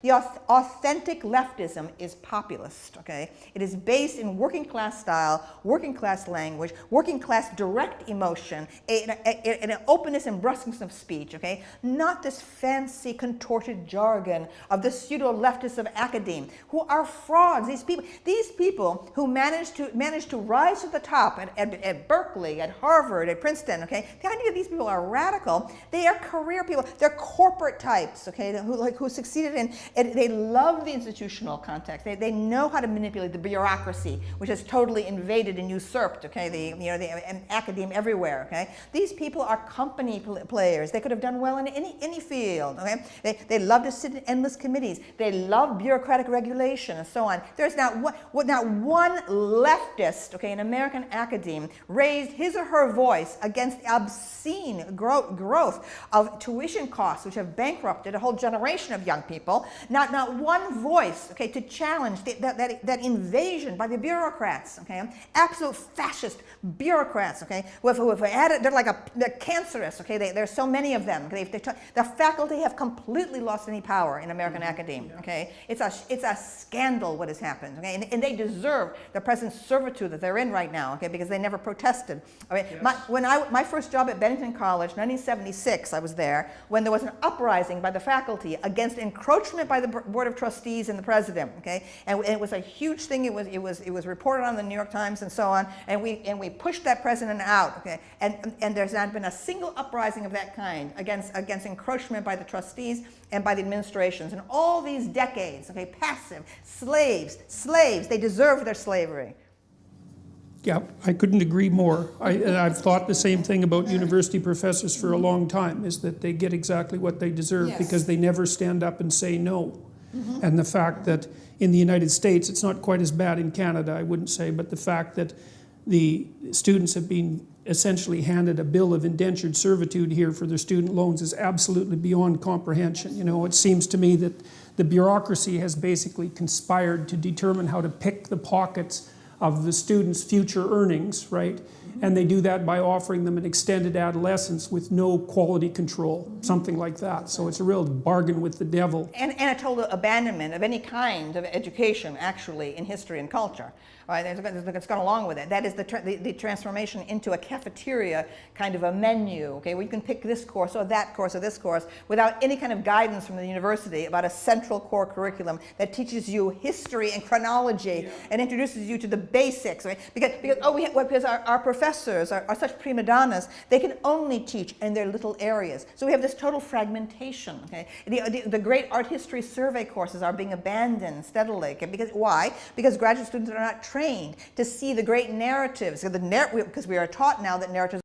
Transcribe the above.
The authentic leftism is populist, okay? It is based in working class style, working class language, working class direct emotion, an openness and brusqueness of speech, okay? Not this fancy contorted jargon of the pseudo-leftists of academe, who are frauds. These people who manage to rise to the top at Berkeley, at Harvard, at Princeton, okay? The idea that these people are radical, they are career people, they're corporate types, okay, who succeeded in. And they love the institutional context. They know how to manipulate the bureaucracy, which has totally invaded and usurped, okay, the academe everywhere, okay. These people are company players. They could have done well in any field, okay. They love to sit in endless committees. They love bureaucratic regulation and so on. There's not one leftist, okay, in American academe raised his or her voice against the obscene growth of tuition costs, which have bankrupted a whole generation of young people. Not one voice, okay, to challenge that invasion by the bureaucrats, okay, absolute fascist bureaucrats, okay, they're like they're cancerous, okay, there's so many of them. The faculty have completely lost any power in American academe, okay. It's a scandal what has happened, okay, and they deserve the present servitude that they're in right now, okay, because they never protested. Okay? Yes. My first job at Bennington College, 1976, I was there when there was an uprising by the faculty against encroachment by the Board of Trustees and the president, okay, and it was a huge thing. It was reported on the New York Times and so on, and we pushed that president out, okay, and there's not been a single uprising of that kind against encroachment by the trustees and by the administrations in all these decades, okay, passive slaves, they deserve their slavery. Yeah, I couldn't agree more. I've thought the same thing about university professors for a long time, is that they get exactly what they deserve. Yes. Because they never stand up and say no. Mm-hmm. And the fact that in the United States, it's not quite as bad in Canada, I wouldn't say, but the fact that the students have been essentially handed a bill of indentured servitude here for their student loans is absolutely beyond comprehension. You know, it seems to me that the bureaucracy has basically conspired to determine how to pick the pockets of the students' future earnings, right? And they do that by offering them an extended adolescence with no quality control, something like that. So it's a real bargain with the devil. And a total abandonment of any kind of education, actually, in history and culture. Right? It's gone along with it. That is the transformation into a cafeteria kind of a menu, okay, where you can pick this course or that course or this course without any kind of guidance from the university about a central core curriculum that teaches you history and chronology and introduces you to the basics, right? Because our professors are such prima donnas, they can only teach in their little areas. So we have this total fragmentation, okay? The great art history survey courses are being abandoned steadily. Okay? Why? Because graduate students are not trained to see the great narratives. Because we are taught now that narratives